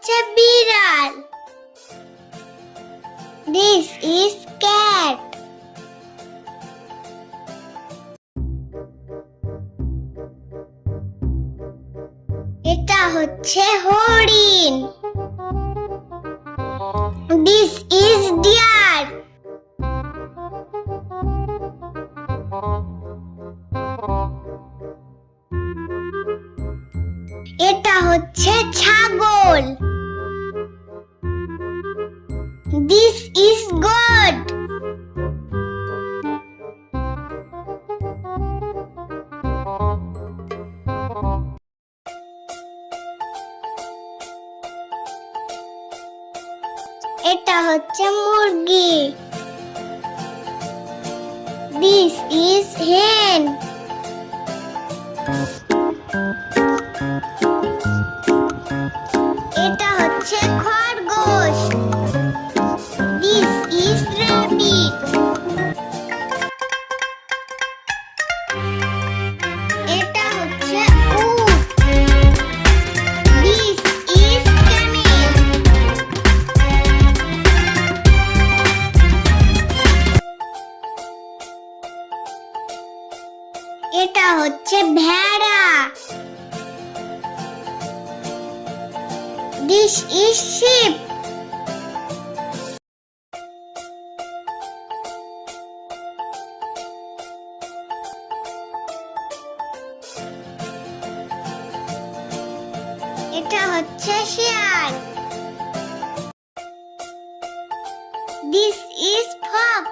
হচ্ছে বিড়াল। This is cat. এটা হচ্ছে হরিণ। This is deer. এটা হচ্ছে ছাগল। This is goat. এটা হচ্ছে মুরগি। This is hen. এটা হচ্ছে খরগোশ। This is rabbit. এটা হচ্ছে উট। This is camel. এটা হচ্ছে ভেড়া। This is sheep. এটা হচ্ছে শিয়াল। This is fox.